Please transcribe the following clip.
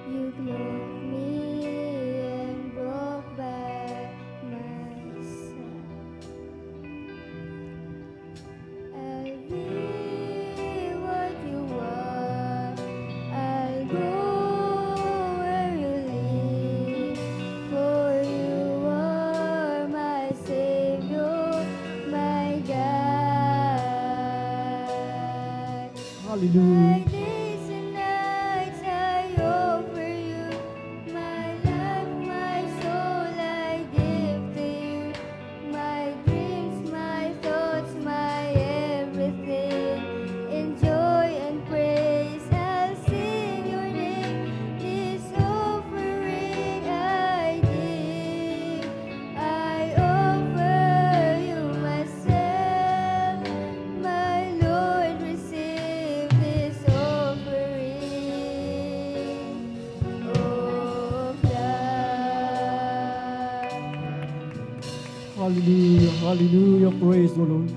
You clothed me and brought back my sight. I'll be what you want. I'll go where you lead. For you are my Savior, my guide. My Hallelujah. days and nights I offer you. My life, my soul I give to you. My dreams, my thoughts, my everything. In joy and praise I'll sing your name. This offering I give. I offer you myself. My Lord, receive this offering of love. Hallelujah. Hallelujah. Praise the Lord.